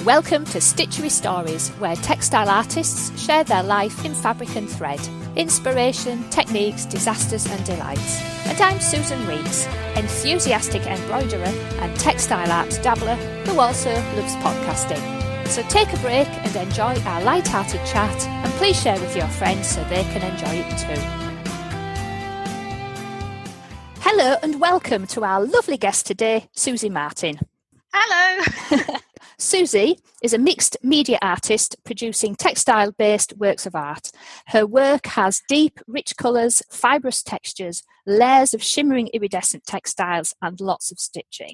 Welcome to Stitchery Stories, where textile artists share their life in fabric and thread, inspiration, techniques, disasters and delights. And I'm Susan Reeks, enthusiastic embroiderer and textile art dabbler who also loves podcasting. So take a break and enjoy our light-hearted chat, and please share with your friends so they can enjoy it too. Hello and welcome to our lovely guest today, Susie Martin. Hello. Susie is a mixed media artist producing textile-based works of art. Her work has deep, rich colours, fibrous textures, layers of shimmering iridescent textiles and lots of stitching.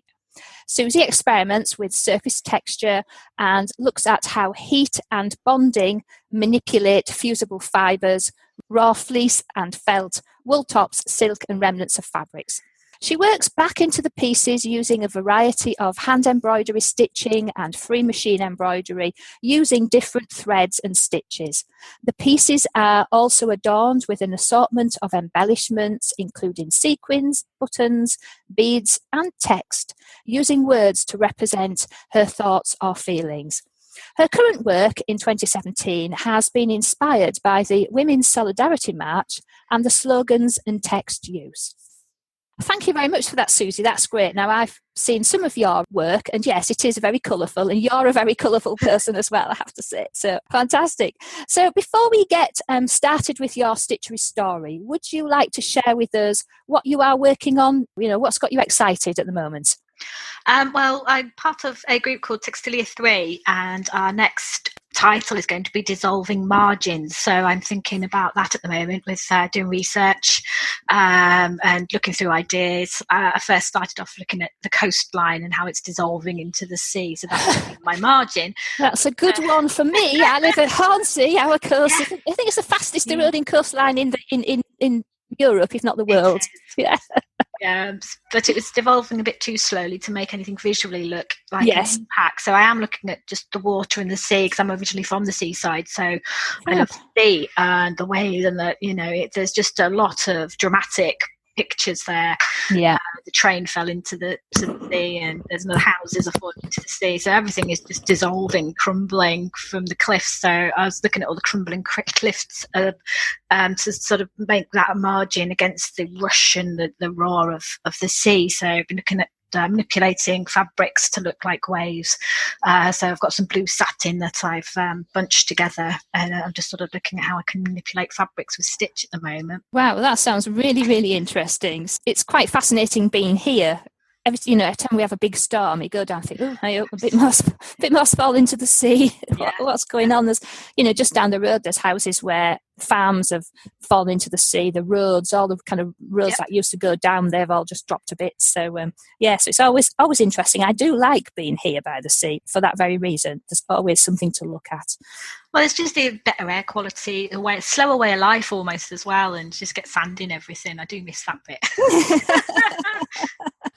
Susie experiments with surface texture and looks at how heat and bonding manipulate fusible fibres, raw fleece and felt, wool tops, silk and remnants of fabrics. She works back into the pieces using a variety of hand embroidery stitching and free machine embroidery using different threads and stitches. The pieces are also adorned with an assortment of embellishments, including sequins, buttons, beads, and text, using words to represent her thoughts or feelings. Her current work in 2017 has been inspired by the Women's Solidarity March and the slogans and text use. Thank you very much for that, Susie. That's great. Now, I've seen some of your work, and yes, it is very colourful, and you're a very colourful person as well, I have to say. So, fantastic. So, before we get started with your Stitchery story, would you like to share with us what you are working on? You know, what's got you excited at the moment? Well, I'm part of a group called Textile 3, and our next title is going to be Dissolving Margins. So I'm thinking about that at the moment with doing research and looking through ideas. I first started off looking at the coastline and how it's dissolving into the sea. So that's my margin. That's a good one for me. I live at Hornsey, our coast. Yeah. I think it's the fastest eroding coastline in Europe, if not the world. Yeah. But it was devolving a bit too slowly to make anything visually look like an impact. So I am looking at just the water and the sea, because I'm originally from the seaside. So I love the sea and the waves, and there's just a lot of dramatic pictures there. Yeah, the train fell into the sea, and there's no houses are falling into the sea. So everything is just dissolving, crumbling from the cliffs. So I was looking at all the crumbling cliffs to sort of make that a margin against the rush and the roar of the sea. So I've been looking at manipulating fabrics to look like waves. So I've got some blue satin that I've bunched together, and I'm just sort of looking at how I can manipulate fabrics with stitch at the moment. Wow, that sounds really, really interesting. It's quite fascinating being here. Every time we have a big storm, you go down and think, oh, I hope a bit more fall into the sea. Yeah. What's going on? There's, just down the road, there's houses where farms have fallen into the sea. The roads, all the kind of roads that used to go down, they've all just dropped to bits. So, so it's always interesting. I do like being here by the sea for that very reason. There's always something to look at. Well, it's just a better air quality, slower way of life almost as well, and just get sand in everything. I do miss that bit.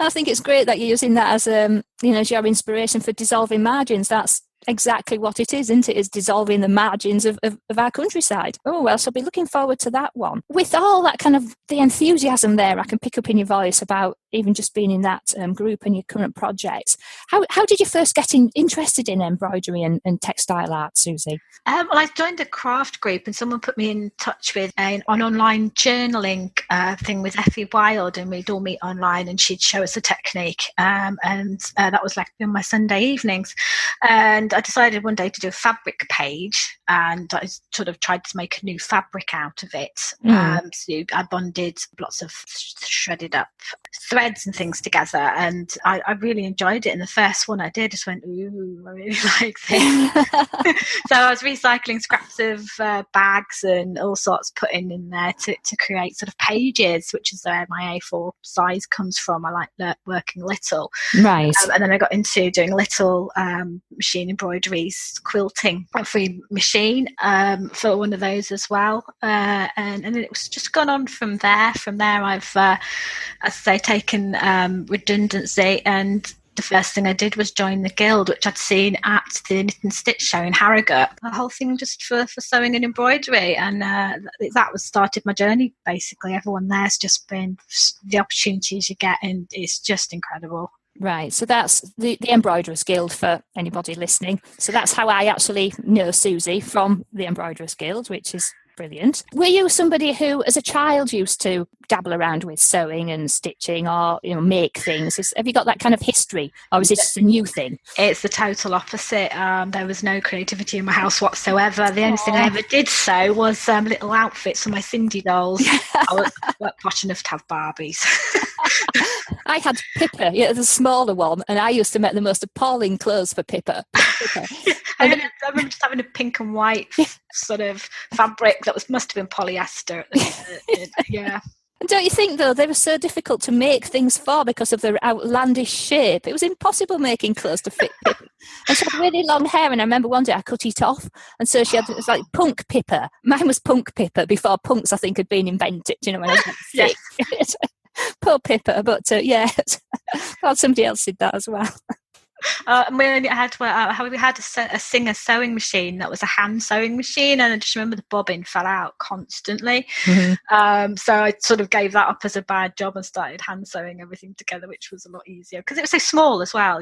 I think it's great that you're using that as as your inspiration for dissolving margins. That's exactly what it is, isn't it? Is dissolving the margins of our countryside. Oh, well, so I'll be looking forward to that one. With all that kind of the enthusiasm there, I can pick up in your voice about even just being in that group and your current projects. How did you first get interested in embroidery and textile art, Susie? Well, I joined a craft group, and someone put me in touch with an online journaling thing with Effie Wild, and we'd all meet online, and she'd show us a technique, and that was like on my Sunday evenings. And I decided one day to do a fabric page, and I sort of tried to make a new fabric out of it. So I bonded lots of shredded up threads and things together, and I really enjoyed it. And the first one I did, I just went, ooh, I really like this. So I was recycling scraps of bags and all sorts, putting in there to create sort of pages, which is where my A4 size comes from. I like working little. Right. And then I got into doing little machine embroideries, quilting, a free machine for one of those as well. And then it was just gone on from there. From there, I've, as I say, taken redundancy, and the first thing I did was join the guild, which I'd seen at the Knit and Stitch show in Harrogate. The whole thing just for sewing and embroidery, and that was started my journey. Basically, everyone there's just been the opportunities you get, and it's just incredible. Right, so that's the Embroiderers Guild for anybody listening. So that's how I actually know Susie, from the Embroiderers Guild, which is brilliant. Were you somebody who, as a child, used to dabble around with sewing and stitching, or make things? Have you got that kind of history, or is this a new thing? It's the total opposite. There was no creativity in my house whatsoever. The only thing I ever did sew was little outfits for my Cindy dolls. I was posh enough to have Barbies. I had Pippa, the smaller one, and I used to make the most appalling clothes for Pippa. I remember just having a pink and white sort of fabric that must have been polyester. Yeah. And don't you think, though, they were so difficult to make things for because of their outlandish shape? It was impossible making clothes to fit Pippa. And she had really long hair, and I remember one day I cut it off, and so it was like punk Pippa. Mine was punk Pippa before punks, I think, had been invented, when I was like 6. Poor Pippa, but glad somebody else did that as well. We only had a Singer sewing machine that was a hand sewing machine, and I just remember the bobbin fell out constantly. Mm-hmm. So I sort of gave that up as a bad job and started hand sewing everything together, which was a lot easier because it was so small as well.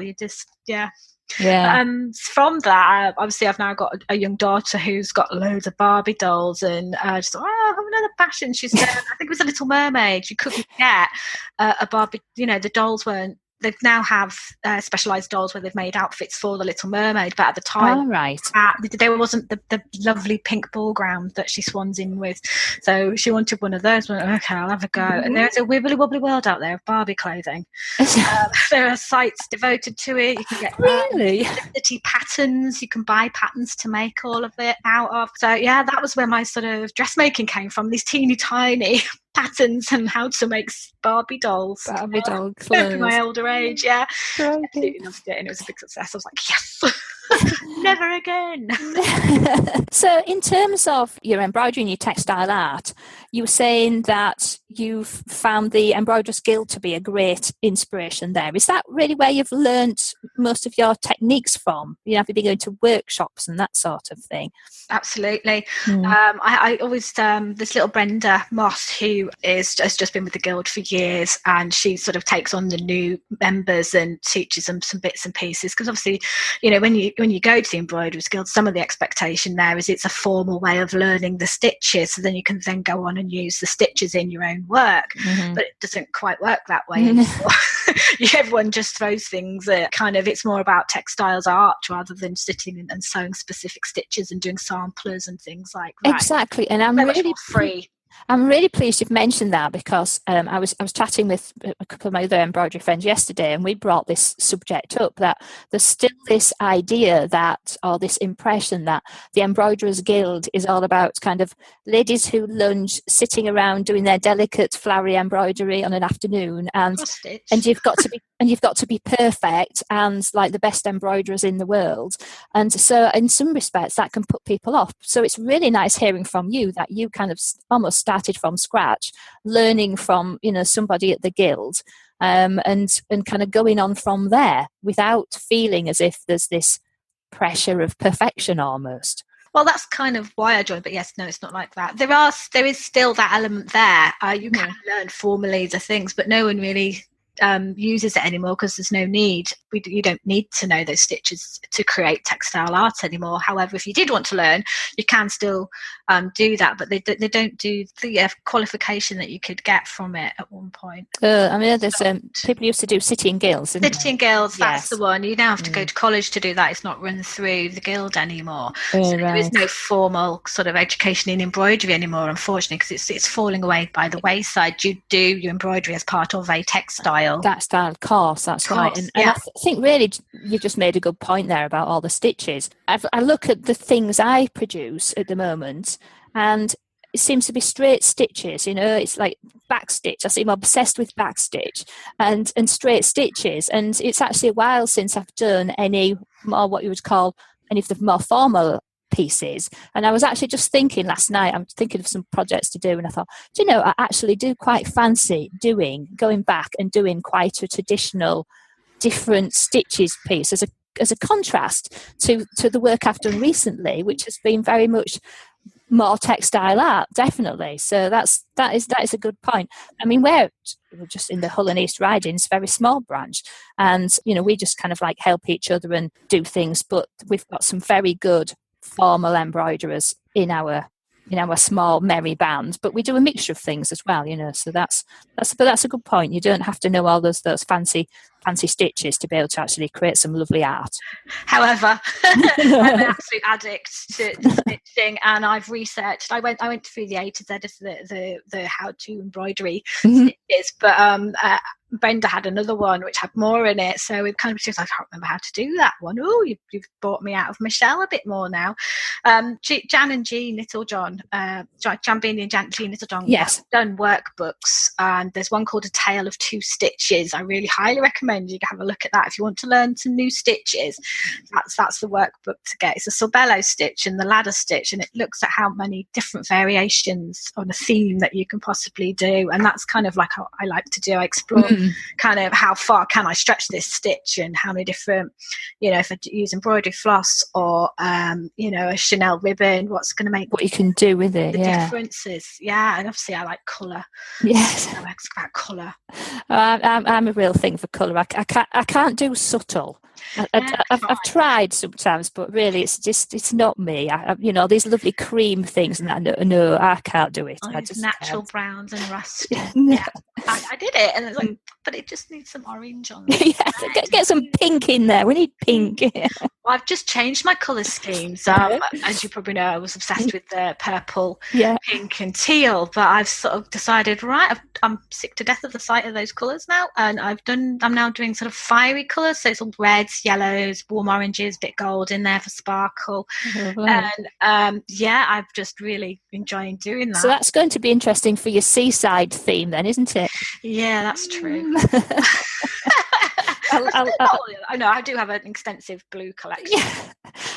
From that, obviously I've now got a young daughter who's got loads of Barbie dolls, and I just thought, I have another passion. She's I think it was a Little Mermaid. You couldn't get a Barbie, the dolls weren't. They now have specialised dolls where they've made outfits for the Little Mermaid, but at the time, there wasn't the lovely pink ball ground that she swans in with. So she wanted one of those. Went, okay, I'll have a go. And there's a wibbly wobbly world out there of Barbie clothing. There are sites devoted to it. You can get pretty patterns. You can buy patterns to make all of it out of. So yeah, that was where my sort of dressmaking came from. These teeny tiny patterns and how to make Barbie dolls. Barbie doll clothes. In my older age, yeah. Absolutely loved it, and it was a big success. I was like, yes, never again. So in terms of your embroidery and your textile art, you were saying that you've found the Embroiderers Guild to be a great inspiration there. Is that really where you've learnt most of your techniques from? Have you been going to workshops and that sort of thing? Absolutely. I always, this little Brenda Moss, who has just been with the Guild for years, and she sort of takes on the new members and teaches them some bits and pieces, because obviously, when you go to the Embroiderers Guild, some of the expectation there is it's a formal way of learning the stitches, so then you can then go on and use the stitches in your own work. Mm-hmm. But it doesn't quite work that way anymore. Everyone just throws things at it's more about textiles art rather than sitting and sewing specific stitches and doing samplers and things like that. Exactly, and I'm really free. I'm really pleased you've mentioned that, because I was chatting with a couple of my other embroidery friends yesterday, and we brought this subject up, that there's still this idea or this impression that the Embroiderers Guild is all about kind of ladies who lunge sitting around doing their delicate flowery embroidery on an afternoon, and you've got to be perfect and like the best embroiderers in the world. And so in some respects that can put people off. So it's really nice hearing from you that you kind of almost started from scratch, learning from somebody at the Guild, and kind of going on from there without feeling as if there's this pressure of perfection almost. Well, that's kind of why I joined, but yes, no, it's not like that. There is still that element there. You can learn formally the things, but no one really uses it anymore because there's no need. You don't need to know those stitches to create textile art anymore. However, if you did want to learn, you can still do that, but they don't do the qualification that you could get from it at one point. There's people used to do City and Guilds. City and Guilds, that's the one. You now have to go to college to do that. It's not run through the Guild anymore. There is no formal sort of education in embroidery anymore, unfortunately, because it's falling away by the wayside. You do your embroidery as part of a textile course, that's right. And I think really you just made a good point there about all the stitches. I look at the things I produce at the moment, and it seems to be straight stitches. It's like backstitch. I seem obsessed with backstitch and straight stitches, and it's actually a while since I've done any more what you would call any of the more formal pieces. And I was actually just thinking last night, I'm thinking of some projects to do, and I thought, I actually do quite fancy going back and doing quite a traditional different stitches piece as a contrast to the work I've done recently, which has been very much more textile art, definitely. So that is a good point. I mean, we're just in the Hull and East Ridings, very small branch, and we just kind of like help each other and do things. But we've got some very good formal embroiderers in our small merry band. But we do a mixture of things as well, So that's a good point. You don't have to know all those fancy stitches to be able to actually create some lovely art. However, I'm an absolute addict to stitching, and I've researched. I went through the A to Z of the how to embroidery stitches, but Brenda had another one which had more in it, so it kind of just, I can't remember how to do that one. Oh, you've brought me out of my shell a bit more now. Jan and Jean Littlejohn, Jan Beanie and Jean Littlejohn, yes, done workbooks, and there's one called A Tale of Two Stitches. I really highly recommend you have a look at that if you want to learn some new stitches. That's the workbook to get. It's a sorbello stitch and the ladder stitch, and it looks at how many different variations on a theme that you can possibly do, and that's kind of like how I like to do. I explore kind of how far can I stretch this stitch, and how many different, if I use embroidery floss or a Chanel ribbon, what's going to make what you can do with it, the differences. And obviously I like colour. Yes, I like about colour. I'm a real thing for colour. I can't do subtle. I've tried sometimes, but really it's not me. These lovely cream things, and no, I can't do it. I just natural can't. Browns and rust. I did it, and it's like, but it just needs some orange on it. Yes, get some pink in there. We need pink. Well, I've just changed my colour schemes. As you probably know, I was obsessed with the purple, pink and teal, but I've sort of decided, right, I'm sick to death of the sight of those colours now, and I'm now doing sort of fiery colours, so it's all reds, yellows, warm oranges, bit gold in there for sparkle. And I'm just really enjoying doing that. So that's going to be interesting for your seaside theme then, isn't it? Yeah, that's true. I know I do have an extensive blue collection.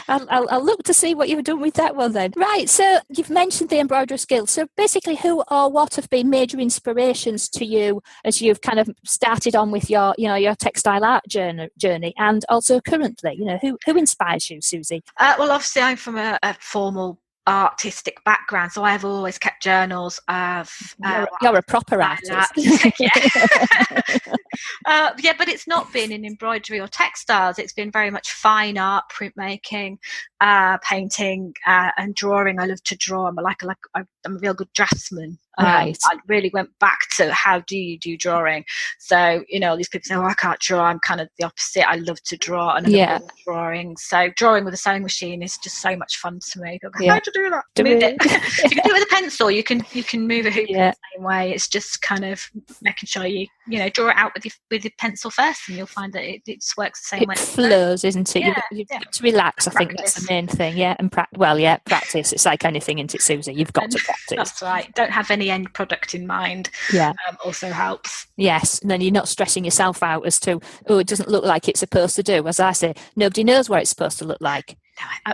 I'll look to see what you've done with that one then. Right, so you've mentioned the Embroiderer's Guild. So basically, who or what have been major inspirations to you as you've kind of started on with your textile art journey, and also currently, who inspires you, Susie? Well, obviously, I'm from a formal artistic background, so I have always kept journals of you're a proper artist. But it's not been in embroidery or textiles. It's been very much fine art, printmaking, painting, and drawing. I love to draw. I'm a real good draftsman. Right. I really went back to how do you do drawing. So these people say, I can't draw. I'm kind of the opposite. I love to draw, and I love drawing. So drawing with a sewing machine is just so much fun to me. How to do that? Move it. You can do it with a pencil. You can move a hoop in the same way. It's just kind of making sure you draw it out with your pencil first, and you'll find that it just works the same way. It flows, isn't it? You've got to relax. I think that's the main thing. Yeah, and practice. It's like anything, isn't it, Susie? You've got to practice. That's right. Don't have any end product in mind. Also helps. Yes, and then you're not stressing yourself out as to, it doesn't look like it's supposed to do. As I say, nobody knows what it's supposed to look like.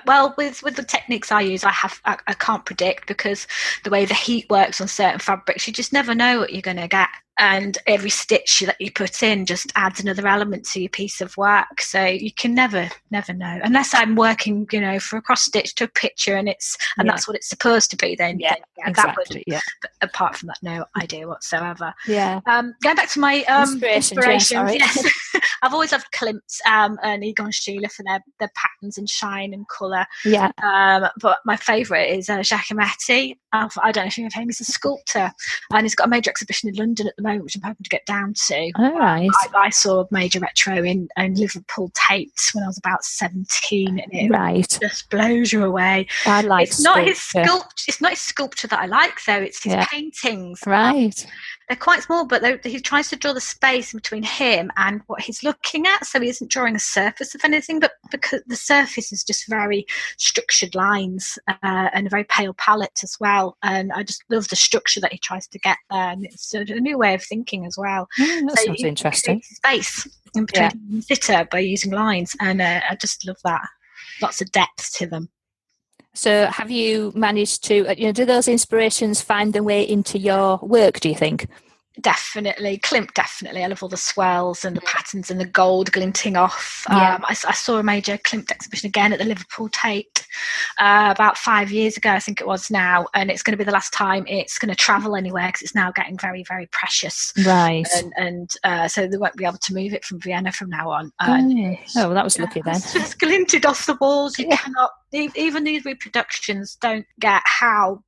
Well, with the techniques I use, I can't predict, because the way the heat works on certain fabrics, you just never know what you're going to get. And every stitch that you put in just adds another element to your piece of work. So you can never know, unless I'm working, for a cross stitch to a picture, and that's what it's supposed to be. Then exactly. But apart from that, no idea whatsoever. Yeah. Going back to my inspirations, yes. I've always loved Klimt's and Egon Schiele for their patterns and shine and colour. Yeah. But my favourite is Giacometti. I don't know if you know him. He's a sculptor, and he's got a major exhibition in London at the moment, which I'm hoping to get down to. Oh, right. I saw Major Retro in Liverpool Tate when I was about 17, and it just blows you away. I like it's not his sculpture that I like, though. It's his paintings. Right. They're quite small, but he tries to draw the space between him and what he's looking at. So he isn't drawing a surface of anything, but because the surface is just very structured lines and a very pale palette as well. And I just love the structure that he tries to get there. And it's a new way of thinking as well. That sounds interesting. Space in between the sitter by using lines. And I just love that. Lots of depth to them. So have you managed to, do those inspirations find their way into your work, do you think? Definitely. Klimt, definitely. I love all the swells and the patterns and the gold glinting off. Yeah. I saw a major Klimt exhibition again at the Liverpool Tate about 5 years ago, I think it was now, and it's going to be the last time it's going to travel anywhere because it's now getting very, very precious. Right. And so they won't be able to move it from Vienna from now on. Oh, well, that was lucky then. It's just glinted off the walls. You cannot, even these reproductions don't get how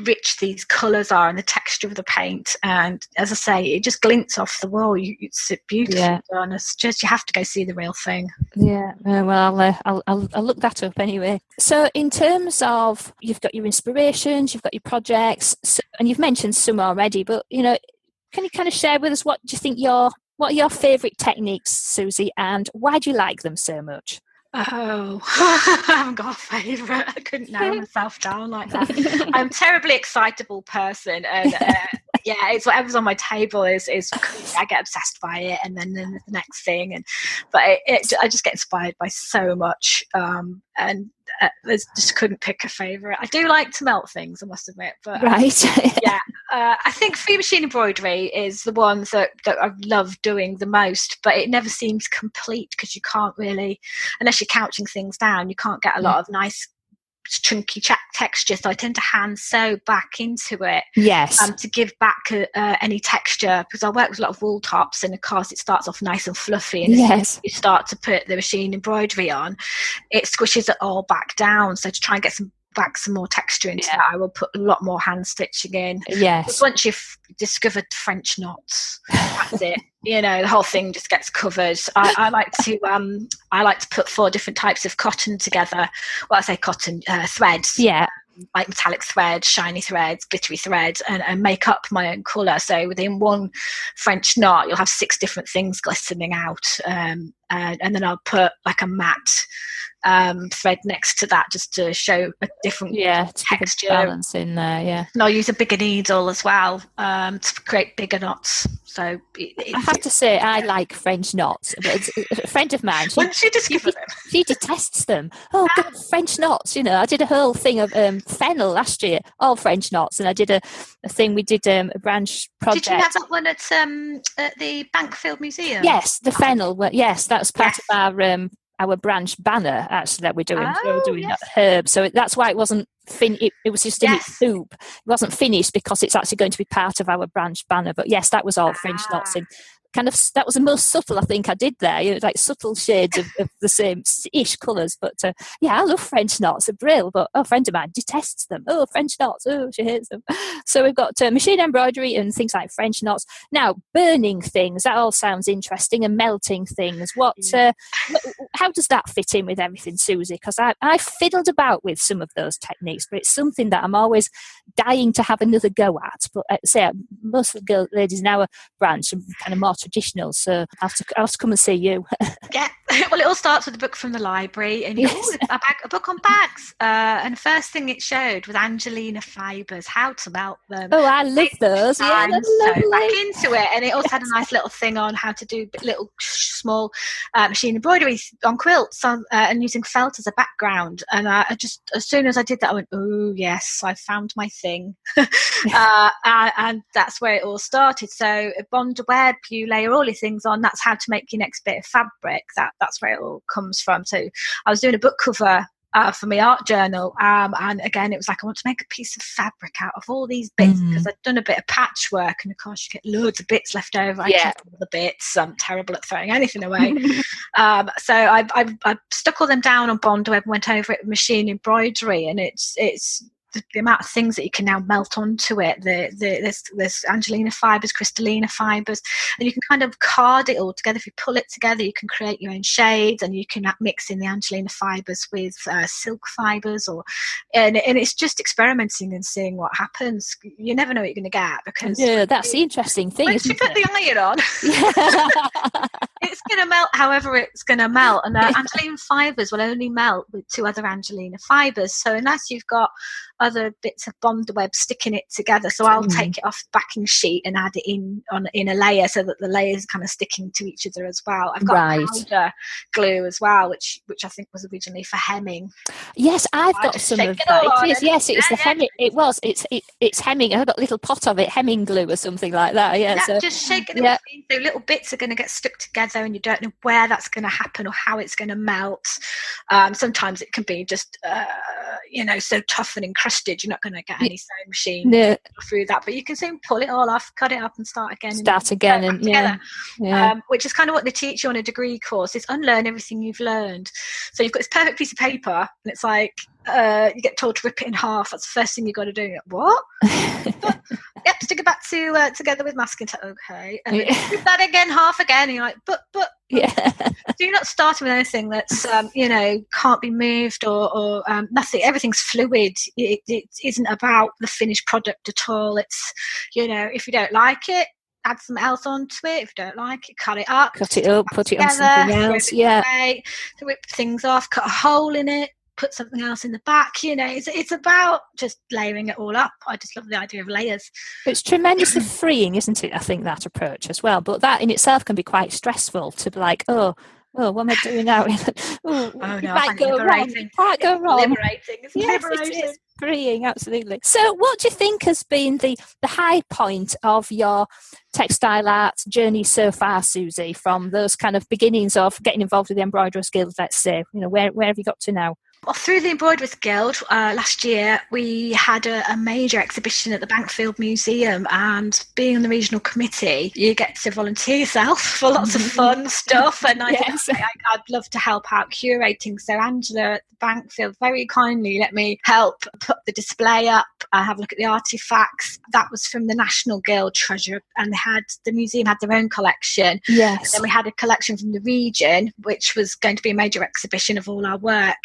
rich these colours are and the texture of the paint, and as I say, it just glints off the wall. It's beautiful done. It's just, you have to go see the real thing. Well, I'll look that up anyway. So in terms of, you've got your inspirations, you've got your projects, and you've mentioned some already, but can you kind of share with us what do you think what are your favourite techniques, Susie, and why do you like them so much? Oh, I haven't got a favourite. I couldn't narrow myself down like that. I'm a terribly excitable person, and it's whatever's on my table is I get obsessed by it, and then the next thing, but I just get inspired by so much, and just couldn't pick a favourite. I do like to melt things, I must admit, but right. I think free machine embroidery is the one that I love doing the most, but it never seems complete because you can't really, unless you're couching things down, you can't get a lot of nice chunky texture, so I tend to hand sew back into it to give back any texture, because I work with a lot of wool tops, and of course it starts off nice and fluffy, and as you start to put the machine embroidery on, it squishes it all back down. So to try and get some more texture into that, I will put a lot more hand stitching in. Because once you've discovered French knots, that's it. The whole thing just gets covered. I like to put 4 different types of cotton together. Well, I say cotton, threads. Yeah. Like metallic thread, shiny threads, glittery threads, and make up my own colour. So within one French knot, you'll have 6 different things glistening out. And then I'll put like a matte thread next to that, just to show a different texture, balance in there. And I'll use a bigger needle as well to create bigger knots. So I have to say, I like French knots, but a friend of mine, she detests them. Oh God, French knots! I did a whole thing of fennel last year, all French knots, and I did a thing. We did a branch project. Did you have that one at the Bankfield Museum? Yes, the fennel. Yes, that was part of our branch banner, actually, that we're doing. We're doing that herb, so that's why it wasn't it was just in its soup. It wasn't finished because it's actually going to be part of our branch banner. But yes, that was all French knots in. Kind of, that was the most subtle I think I did there, like subtle shades of the same ish colours. But I love French knots, they're brilliant, but a friend of mine detests them. Oh, French knots, she hates them. So we've got machine embroidery and things like French knots. Now, burning things, that all sounds interesting, and melting things. How does that fit in with everything, Susie? Because I fiddled about with some of those techniques, but it's something that I'm always dying to have another go at. But most of the ladies in our branch are kind of more traditional, so I'll have to come and see you. Well, it all starts with a book from the library, and a book on bags, and the first thing it showed was Angelina fibres, how to melt them. Oh, I love those. So back into it, and it also had a nice little thing on how to do little small machine embroidery on quilts, and using felt as a background. And I just, as soon as I did that, I went, oh yes, I found my thing. And that's where it all started. So bond web, you layer all your things on. That's how to make your next bit of fabric. That's where it all comes from. So I was doing a book cover for my art journal, and again it was like, I want to make a piece of fabric out of all these bits, because I'd done a bit of patchwork, and of course you get loads of bits left over. I kept all the bits. I'm terrible at throwing anything away. So I stuck all them down on bond web and went over it with machine embroidery, and it's the amount of things that you can now melt onto it. There's Angelina fibres, Crystallina fibres, and you can kind of card it all together. If you pull it together, you can create your own shades, and you can mix in the Angelina fibres with silk fibres, and it's just experimenting and seeing what happens. You never know what you're going to get, because that's the interesting thing. Once you put the iron on, it's going to melt however it's going to melt, and Angelina fibres will only melt with 2 other Angelina fibres. So unless you've got other bits of bond web sticking it together. So I'll take it off the backing sheet and add it in a layer so that the layers kind of sticking to each other as well. I've got powder glue as well, which I think was originally for hemming. Yes, I've got some of that. It is, yes, it's the hemming. It was. It's hemming. I've got a little pot of it, hemming glue or something like that. Yeah, so just shaking it. So little bits are going to get stuck together, and you don't know where that's going to happen or how it's going to melt. Sometimes it can be just so tough and encrusted, you're not going to get any sewing machine through that. But you can soon pull it all off, cut it up, and start again. Which is kind of what they teach you on a degree course: is unlearn everything you've learned. So you've got this perfect piece of paper, and it's like you get told to rip it in half. That's the first thing you've got to do. You're like, what? Yep, stick it back to together with masking tape. Okay, and then rip that again, half again. And you're like, but. So you're not starting with anything that's can't be moved or nothing. Everything's fluid. It isn't about the finished product at all. It's if you don't like it, add something else onto it. If you don't like it, cut it up, put it on something else. To rip things off, cut a hole in it, put something else in the back. It's about just layering it all up. I just love the idea of layers. It's tremendously freeing, isn't it? I think that approach as well, but that in itself can be quite stressful to be like, oh, what am I doing now? It might go wrong. It can't go wrong. Liberating. It's liberating. It is freeing, absolutely. So what do you think has been the high point of your textile art journey so far, Susie, from those kind of beginnings of getting involved with the Embroiderers Guild, let's say? Where have you got to now? Well, through the Embroiderers Guild, last year we had a major exhibition at the Bankfield Museum, and being on the regional committee, you get to volunteer yourself for lots of fun stuff, and I'd love to help out curating. So Angela at the Bankfield very kindly let me help put the display up, have a look at the artefacts. That was from the National Guild treasure, and the museum had their own collection. Yes. And then we had a collection from the region, which was going to be a major exhibition of all our work,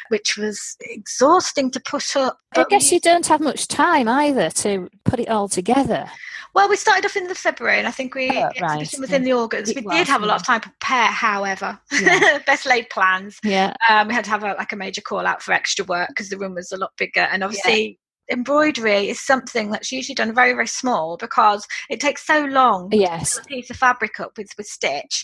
which was exhausting to put up. I guess you don't have much time either to put it all together. Well, we started off in the February, and I think the exhibition was in the August. We did have a lot of time to prepare, however. Best laid plans. Yeah. We had to have a major call out for extra work because the room was a lot bigger, and obviously embroidery is something that's usually done very, very small because it takes so long to fill a piece of fabric up with stitch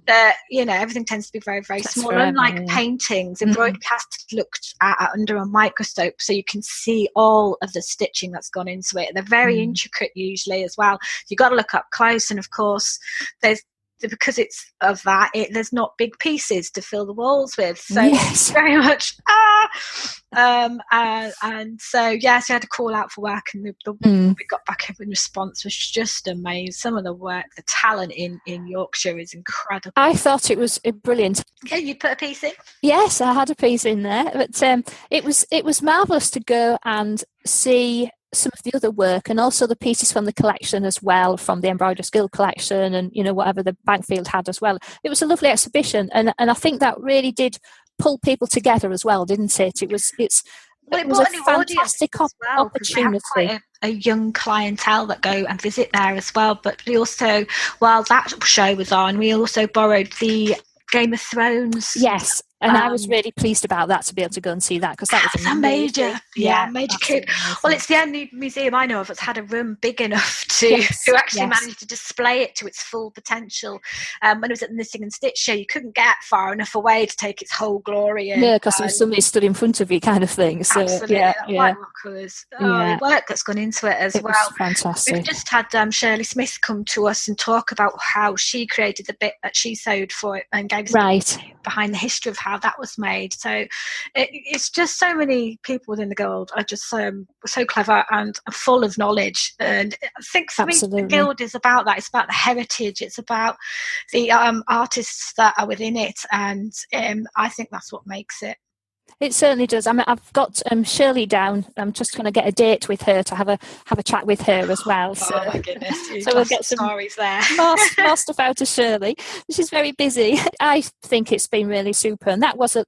that everything tends to be very, very small. Unlike paintings, embroidery has to look at under a microscope so you can see all of the stitching that's gone into it. They're very intricate usually as well. You've got to look up close, and of course because it's of that, there's not big pieces to fill the walls with, so it's very much and so so I had to call out for work, and the we got back in response was just amazing. Some of the work, the talent in Yorkshire is incredible. I thought it was brilliant. Okay, you put a piece in? Yes, I had a piece in there, but it was marvellous to go and see some of the other work, and also the pieces from the collection as well, from the Embroiderers Guild collection, and whatever the Bankfield had as well. It was a lovely exhibition, and I think that really did pull people together as well, didn't it? It was a fantastic opportunity. Quite a young clientele that go and visit there as well. But we also, while that show was on, we also borrowed the Game of Thrones. Yes. And I was really pleased about that, to be able to go and see that, because that was a major coup. Well, it's the only museum I know of that's had a room big enough to actually manage to display it to its full potential. When it was at the Knitting and Stitch show, you couldn't get far enough away to take its whole glory in. Yeah, because there was somebody stood in front of you, kind of thing. So, absolutely, White Rockers. The work that's gone into it as well. Was fantastic. We've just had Shirley Smith come to us and talk about how she created the bit that she sewed for it, and gave us behind the history of how that was made. So it's just so many people within the Guild are just so clever and full of knowledge, and I think for me the Guild is about that. It's about the heritage, it's about the artists that are within it, and I think that's what makes it. It certainly does. I mean, I've got Shirley down. I'm just going to get a date with her to have a chat with her as well. So, oh my goodness! So we'll get some stories there. more stuff out of Shirley. She's very busy. I think it's been really super, and that was a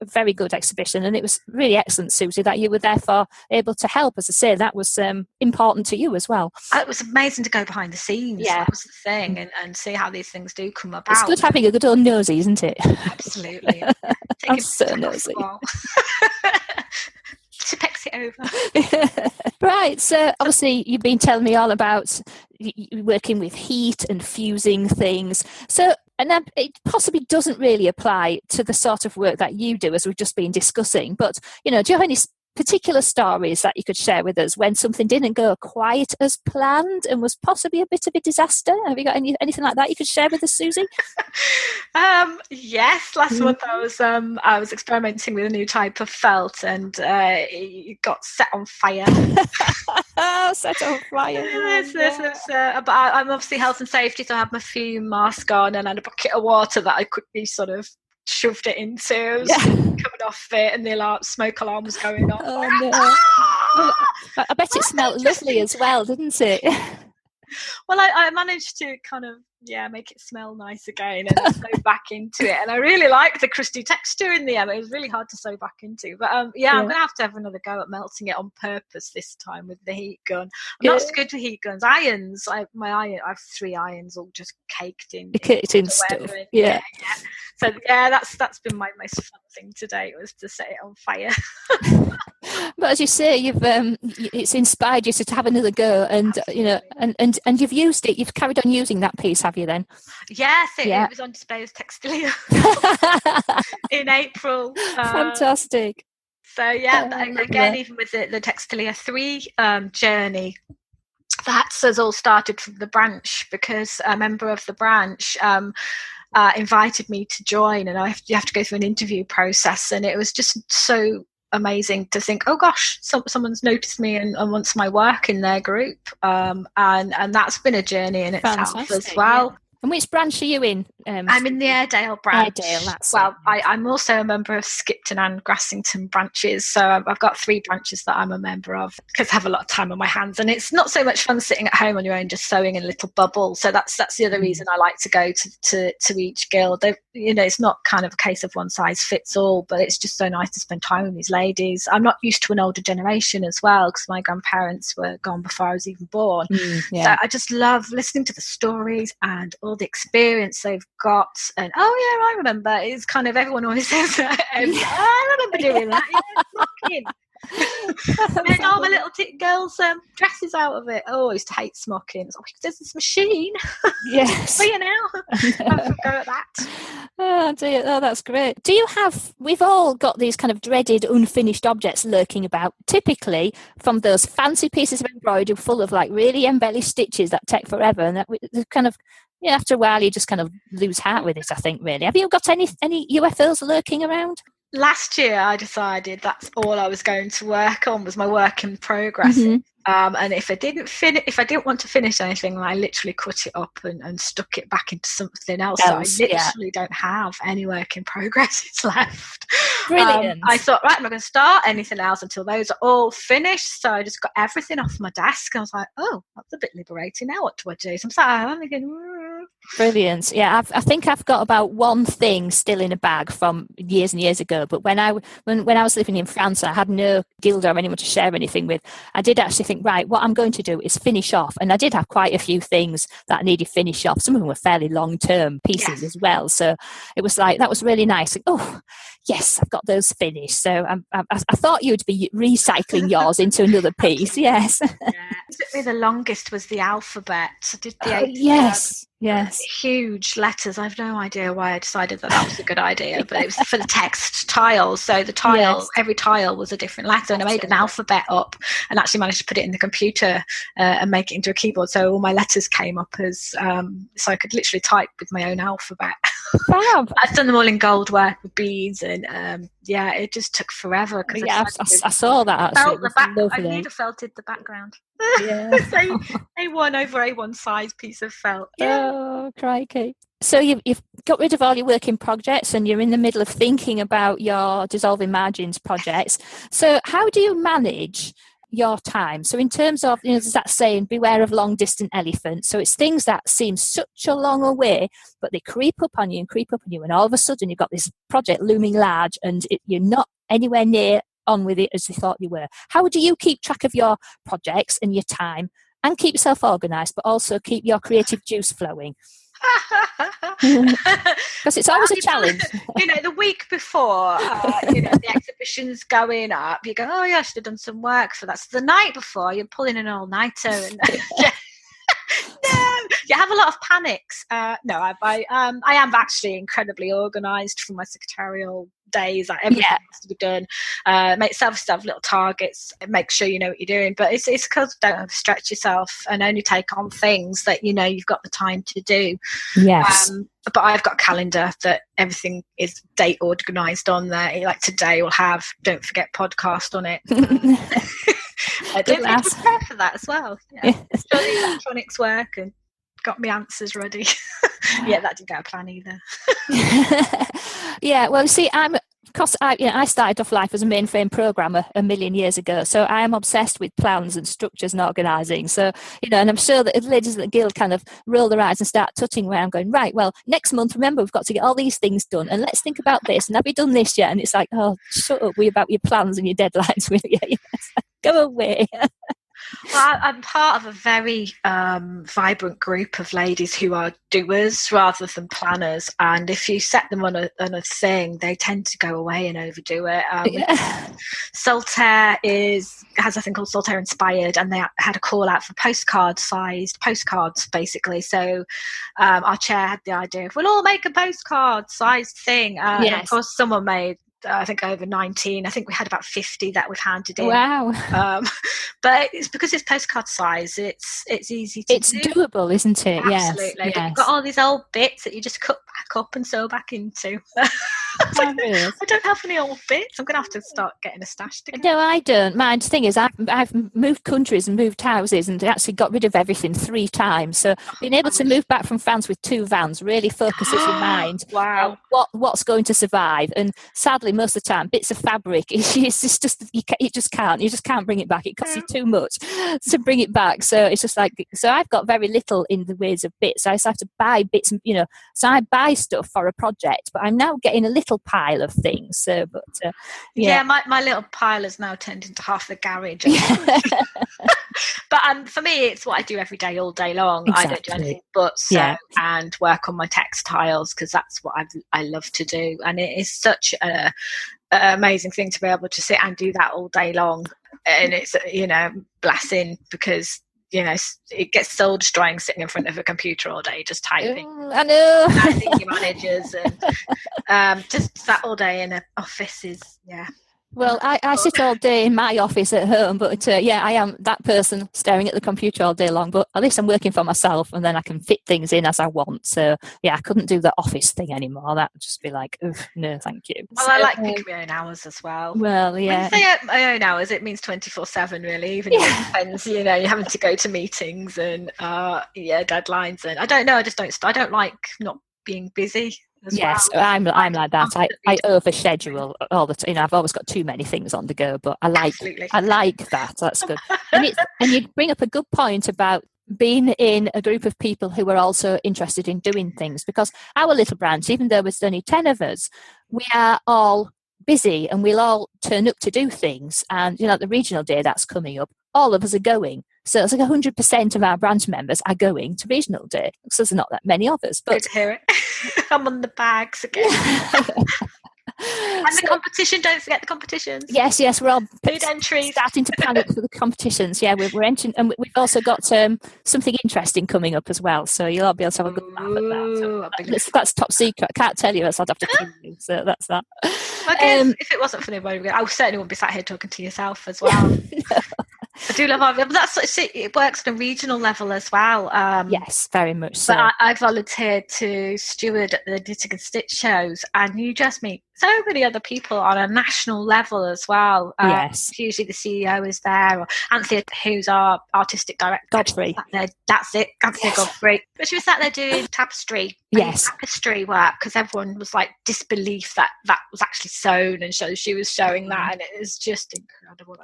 very good exhibition, and it was really excellent, Susie, that you were therefore able to help. As I say, that was important to you as well. It was amazing to go behind the scenes. Yeah, that was the thing, and see how these things do come about. It's good having a good old nosy, isn't it? Absolutely. I'm so nosy. To pex it over. Right, so obviously you've been telling me all about working with heat and fusing things. So, and that it possibly doesn't really apply to the sort of work that you do, as we've just been discussing. But, do you have any particular stories that you could share with us when something didn't go quite as planned and was possibly a bit of a disaster? Have you got anything like that you could share with us, Susie? Yes, last month I was experimenting with a new type of felt, and it got set on fire. Set on fire. But I'm obviously health and safety, so I had my fume mask on and I had a bucket of water that I quickly sort of shoved it into. Coming off it, and the smoke alarm was going on. Oh, no. I bet it smelled lovely as well, didn't it? Well, I managed to kind of make it smell nice again and sew back into it, and I really like the crusty texture in the end. It was really hard to sew back into, but I'm gonna have to have another go at melting it on purpose this time with the heat gun. I'm not so good with heat guns. Irons, I have 3 irons all just caked in stuff. So that's been my most fun thing to date, was to set it on fire. But as you say, it's inspired you to have another go, and and you've used it. You've carried on using that piece, have you? Then yes, it was on display as Textile in April. Fantastic. So again, even with the Textile 3 journey, that has all started from the branch, because a member of the branch invited me to join, and you have to go through an interview process, and it was just so amazing to think, oh gosh, someone's noticed me and wants my work in their group, and that's been a journey in itself as well. And which branch are you in? I'm in the Airedale branch. Airedale, I'm also a member of Skipton and Grassington branches, so I've got 3 branches that I'm a member of, because I have a lot of time on my hands, and it's not so much fun sitting at home on your own just sewing in a little bubble. So that's the other reason I like to go to each guild. It's not kind of a case of one size fits all, but it's just so nice to spend time with these ladies. I'm not used to an older generation as well, because my grandparents were gone before I was even born. So I just love listening to the stories and all the experience they've got. And I remember, it's kind of, everyone always says that. I remember doing that. Smocking. And all my little girls' dresses out of it. I used to hate smocking. It's like, there's this machine. Yes. For you now. Have a go at that. Oh dear, that's great. We've all got these kind of dreaded unfinished objects lurking about, typically from those fancy pieces of embroidery full of like really embellished stitches that take forever, and that kind of, after a while you just kind of lose heart with it, I think, really. Have you got any UFOs lurking around? Last year I decided that's all I was going to work on, was my work in progress. And if I didn't want to finish anything, I literally cut it up and stuck it back into something else. So I literally don't have any work in progress left. Brilliant. I thought, right, I'm not going to start anything else until those are all finished. So I just got everything off my desk. I was like, oh, that's a bit liberating. Now what do I do? So I'm thinking, brilliant. Yeah, I think I've got about one thing still in a bag from years and years ago. But when I was living in France, I had no guild or anyone to share anything with. I did actually think, right, what I'm going to do is finish off. And I did have quite a few things that I needed finish off. Some of them were fairly long-term pieces as well. So it was like, that was really nice. Like, oh, yes, I've got those finished. So I thought you'd be recycling yours into another piece. Yes. It took me the longest was the alphabet. I did the 8 Yes. Huge letters. I have no idea why I decided that was a good idea, but it was for the text tiles. So the tile, every tile was a different letter, and I made an alphabet up and actually managed to put it in the computer and make it into a keyboard. So all my letters came up as, so I could literally type with my own alphabet. Fab. I've done them all in gold work with beads, and it just took forever. I saw that actually. I need a felted the background. A1 over A1 size piece of felt. Oh, crikey. So you've got rid of all your work in projects, and you're in the middle of thinking about your dissolving margins projects. So how do you manage your time? So in terms of, there's that saying, beware of long distant elephants. So it's things that seem such a long away, but they creep up on you, and all of a sudden you've got this project looming large, and you're not anywhere near on with it as you thought you were. How do you keep track of your projects and your time, and keep yourself organised, but also keep your creative juice flowing? Because it's always a challenge. The week before, the exhibition's going up, you go, oh yeah, I should have done some work. So that's the night before, you're pulling an all-nighter. And no, you have a lot of panics. No, I am actually incredibly organised from my secretarial days. Like everything has to be done. Make yourself have little targets. Make sure you know what you're doing. But it's because don't overstretch yourself and only take on things that you've got the time to do. Yes. But I've got a calendar that everything is date organised on there. Like today, we'll have don't forget podcast on it. I don't prepare for that as well. Yeah. Done electronics work and got my answers ready. Yeah, that didn't go to plan either. Yeah, well, see, I started off life as a mainframe programmer a million years ago, so I am obsessed with plans and structures and organising. So, and I'm sure that if ladies at the guild kind of roll their eyes and start tutting where I'm going, right, well, next month, remember, we've got to get all these things done, and let's think about this, and have you done this yet? And it's like, oh, shut up, about your plans and your deadlines, will you? Go away. Well, I'm part of a very vibrant group of ladies who are doers rather than planners, and if you set them on a thing, they tend to go away and overdo it. Solitaire has a thing called Solitaire Inspired, and they had a call out for postcard-sized postcards, basically. So our chair had the idea of, we'll all make a postcard-sized thing. And of course, someone made, I think, over 19. I think we had about 50 that we've handed in. Wow. But it's because it's postcard size, it's easy to do. It's doable, isn't it? Absolutely. Yes. You've got all these old bits that you just cut back up and sew back into. I don't have any old bits. I'm going to have to start getting a stash together. No, I don't. My thing is, I've moved countries and moved houses and actually got rid of everything 3 times. So being able to move back from France with 2 vans really focuses your mind on what's going to survive. And sadly, most of the time, bits of fabric, it's just you just can't bring it back. It costs you too much to bring it back. So it's just like, so I've got very little in the ways of bits. I just have to buy bits, so I buy stuff for a project, but I'm now getting a little pile of things. So, but my little pile has now turned into half the garage. But for me, it's what I do every day, all day long. Exactly. I don't do anything but sew and work on my textiles, because that's what I love to do, and it is such a amazing thing to be able to sit and do that all day long. And it's blessing, because it gets soul destroying sitting in front of a computer all day just typing. I know. Typing your managers and just that all day in an office is Well, I sit all day in my office at home, but I am that person staring at the computer all day long, but at least I'm working for myself, and then I can fit things in as I want. So I couldn't do the office thing anymore. That would just be like, no, thank you. Well, I like picking my own hours as well. Well, yeah. When you say my own hours, it means 24/7 really, even if it depends, you're having to go to meetings and deadlines, and I don't know, I don't like not being busy. Yes, well. I'm like that. I overschedule all the time. I've always got too many things on the go, but I like that. That's good. And you bring up a good point about being in a group of people who are also interested in doing things, because our little branch, even though there's only 10 of us, we are all busy and we'll all turn up to do things. And the regional day that's coming up, all of us are going. So it's like 100% of our branch members are going to regional day. So there's not that many of us. But good to hear it. I'm on the bags again. And the competition, don't forget the competitions. Yes, we're all food entries. Starting to plan up for the competitions. Yeah, we're entering, and we've also got something interesting coming up as well. So you'll all be able to have a good laugh at that. So that's top secret. I can't tell you, else I'd have to kill you. So that's that. I guess if it wasn't for the embroidery, I certainly wouldn't be sat here talking to yourself as well. I do love it, but it works on a regional level as well. Yes, very much so. But I volunteered to steward at the Knitting and Stitch shows, and you just meet so many other people on a national level as well. Yes. Usually the CEO is there, or Anthea, who's our artistic director. Godfrey. That's it, Anthea Godfrey. But she was sat there doing tapestry. Tapestry work, because everyone was like disbelief that was actually sewn, and so she was showing that, and it was just incredible.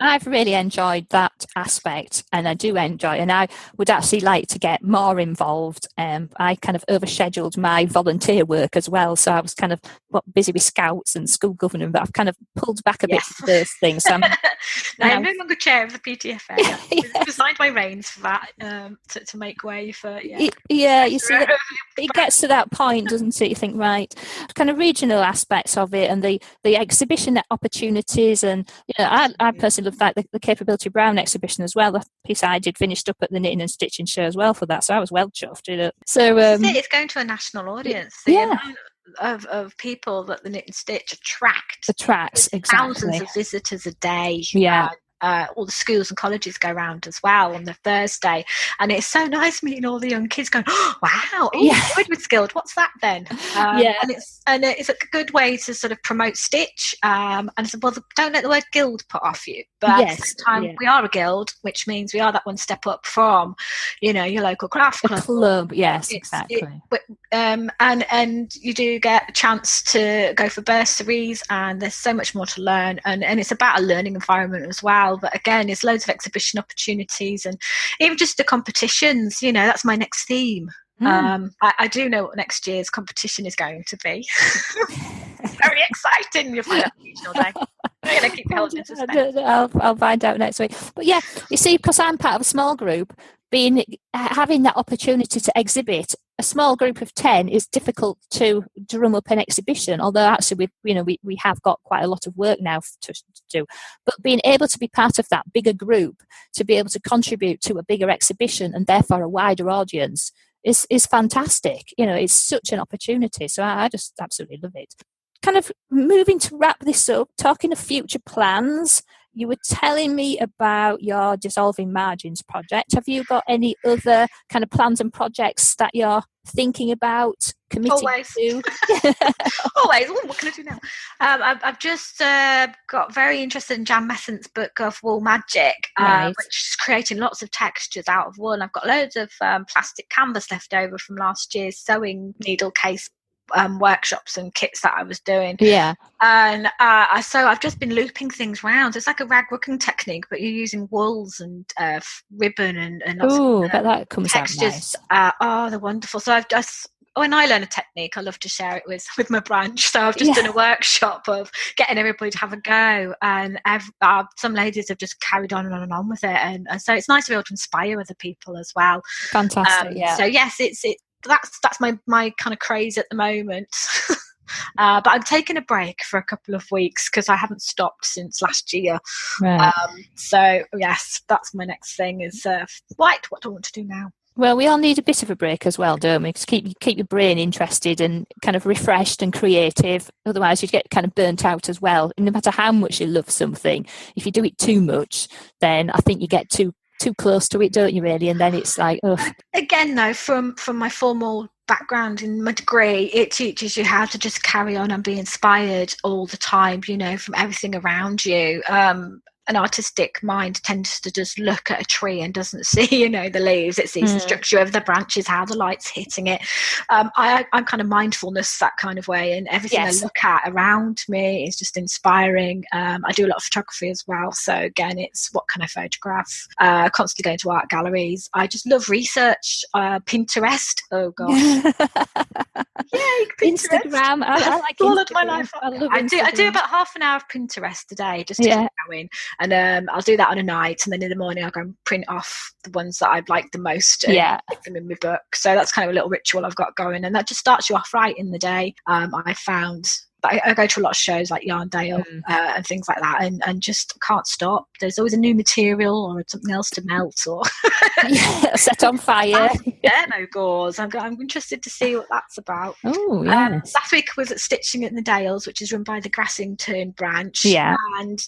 I've really enjoyed that aspect, and I do enjoy, and I would actually like to get more involved. I kind of overscheduled my volunteer work as well, so I was kind of busy with scouts and school government, but I've kind of pulled back a bit from those things. So I'm no longer chair of the PTFA. I've resigned my reins for that, to make way for you see it gets to that point, doesn't it? You think, right, kind of regional aspects of it, and the exhibition opportunities, and I personally love the Capability Brown exhibition as well. The piece I did finished up at the Knitting and Stitching show as well for that, so I was well chuffed. So it's going to a national audience. The amount of people that the Knit and Stitch attracts exactly. Thousands of visitors a day. All the schools and colleges go around as well on the Thursday, and it's so nice meeting all the young kids going, oh, wow, Embroidery Guild, what's that then? And it's a good way to sort of promote Stitch, and I said, well, don't let the word guild put off you, but at the same time we are a guild, which means we are that one step up from your local craft club. Exactly. And you do get a chance to go for bursaries, and there's so much more to learn, and it's about a learning environment as well. But again, there's loads of exhibition opportunities, and even just the competitions, that's my next theme. I do know what next year's competition is going to be. Very exciting. You'll find out regional day. I'm going to keep held in suspense. I'll find out next week. But you see, because I'm part of a small group, having that opportunity to exhibit, a small group of 10 is difficult to drum up an exhibition, although actually we have got quite a lot of work now to do. But being able to be part of that bigger group, to be able to contribute to a bigger exhibition and therefore a wider audience is fantastic. It's such an opportunity. So I just absolutely love it. Kind of moving to wrap this up, talking of future plans, you were telling me about your Dissolving Margins project. Have you got any other kind of plans and projects that you're thinking about, committing to? Always. Ooh, what can I do now? I've just got very interested in Jan Messent's book of Wool Magic, which is creating lots of textures out of wool. And I've got loads of plastic canvas left over from last year's sewing needle case workshops and kits that I was doing. And so I've just been looping things round. It's like a rag rooking technique, but you're using wools and ribbon and but that comes textures. Out nice. They're wonderful. So I've just when I learn a technique, I love to share it with my branch. So I've just done a workshop of getting everybody to have a go, and some ladies have just carried on and on with it, and so it's nice to be able to inspire other people as well. Fantastic. So yes, that's my kind of craze at the moment. But I'm taking a break for a couple of weeks because I haven't stopped since last year. So yes, that's my next thing is what do I want to do now? Well, we all need a bit of a break as well, don't we? Because keep your brain interested and kind of refreshed and creative. Otherwise, you get kind of burnt out as well. And no matter how much you love something, if you do it too much, then I think you get too close to it, don't you, really? And then it's like, ugh. Again, though, from my formal background in my degree, it teaches you how to just carry on and be inspired all the time, from everything around you. An artistic mind tends to just look at a tree and doesn't see, the leaves. It sees the structure of the branches, how the light's hitting it. I'm kind of mindfulness that kind of way, and everything I look at around me is just inspiring. I do a lot of photography as well. So again, it's what can I photograph? Constantly going to art galleries. I just love research. Pinterest. Oh gosh. Yay, Pinterest. Instagram. I like all Instagram. Of my life. I do about half an hour of Pinterest a day just to keep going. And I'll do that on a night, and then in the morning I'll go and print off the ones that I'd like the most and put them in my book. So that's kind of a little ritual I've got going, and that just starts you off right in the day. I found I go to a lot of shows like Yarndale and things like that, and just can't stop. There's always a new material or something else to melt or set on fire. No gauze. I'm interested to see what that's about. Oh, yes. Last week I was at Stitching in the Dales, which is run by the Grassington branch. And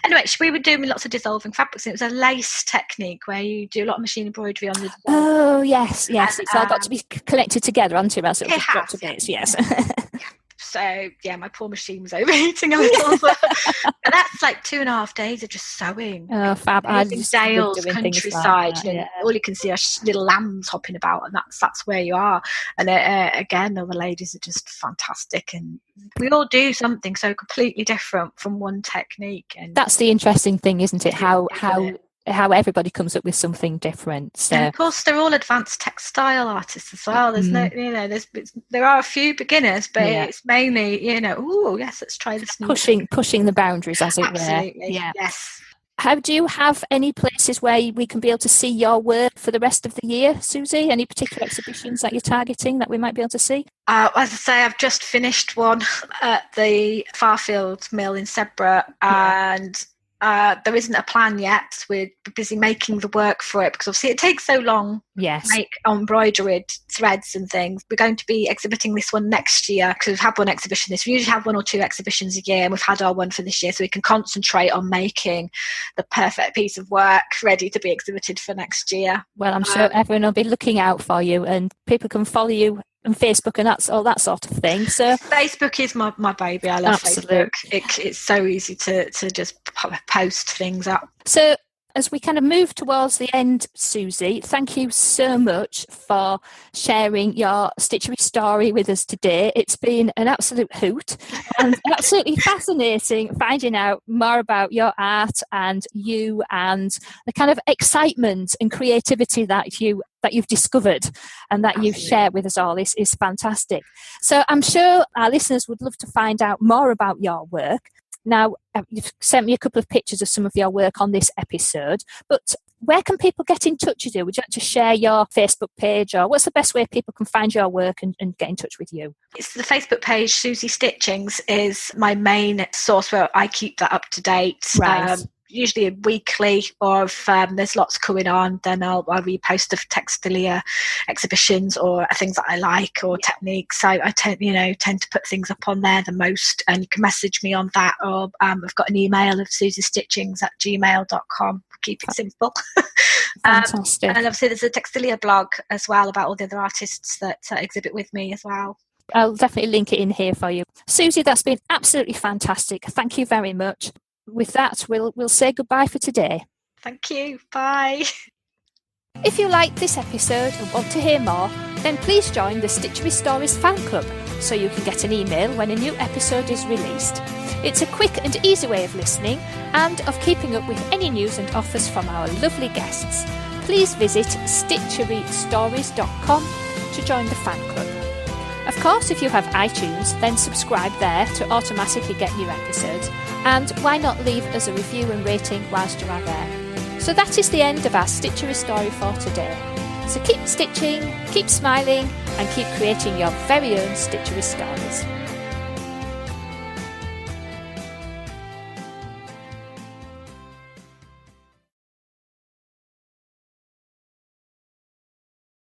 anyway, we were doing lots of dissolving fabrics, and it was a lace technique where you do a lot of machine embroidery on the dissolve. Oh, yes. And, it's all got to be collected together, hasn't it? Else it'll just drop to bits, yes. So my poor machine was overheating a little. But that's like 2.5 days of just sewing. Oh, fab! Dales, countryside. All you can see are little lambs hopping about, and that's where you are. And again, all the ladies are just fantastic, and we all do something so completely different from one technique. And that's the interesting thing, isn't it? How how everybody comes up with something different. So, and of course, they're all advanced textile artists as well. There's no, there are a few beginners, but it's mainly, oh yes, let's try this. Pushing the boundaries, as it were. Absolutely, yes. Do you have any places where we can be able to see your work for the rest of the year, Susie? Any particular exhibitions that you're targeting that we might be able to see? As I say, I've just finished one at the Farfield Mill in Sedbergh, and there isn't a plan yet. We're busy making the work for it because obviously it takes so long to make embroidered threads and things. We're going to be exhibiting this one next year because we've had one exhibition this. We usually have 1 or 2 exhibitions a year, and we've had our one for this year, so we can concentrate on making the perfect piece of work ready to be exhibited for next year. Well, I'm sure everyone will be looking out for you, and people can follow you on Facebook and that's all that sort of thing. So Facebook is my baby. I love Facebook. It's so easy to just post things up. So as we kind of move towards the end, Susie, thank you so much for sharing your Stitchery story with us today. It's been an absolute hoot and absolutely fascinating finding out more about your art and you and the kind of excitement and creativity that you've discovered and that you've shared with us all is fantastic. So I'm sure our listeners would love to find out more about your work. Now, you've sent me a couple of pictures of some of your work on this episode, but where can people get in touch with you? Would you like to share your Facebook page, or what's the best way people can find your work and get in touch with you? It's the Facebook page, Susie Stitchings, is my main source where I keep that up to date. Right. Usually weekly, or if there's lots going on, then I'll repost of Textile exhibitions or things that I like or techniques. I tend to put things up on there the most, and you can message me on that, or I've got an email of susiestitchings@gmail.com. Keep it simple. Fantastic. And obviously there's a Textile blog as well about all the other artists that exhibit with me as well. I'll definitely link it in here for you. Susie, that's been absolutely fantastic. Thank you very much. With that, we'll say goodbye for today. Thank you. Bye. If you liked this episode and want to hear more, then please join the Stitchery Stories fan club so you can get an email when a new episode is released. It's a quick and easy way of listening and of keeping up with any news and offers from our lovely guests. Please visit stitcherystories.com to join the fan club. Of course, if you have iTunes, then subscribe there to automatically get new episodes. And why not leave us a review and rating whilst you are there? So that is the end of our Stitchery story for today. So keep stitching, keep smiling, and keep creating your very own Stitchery stories.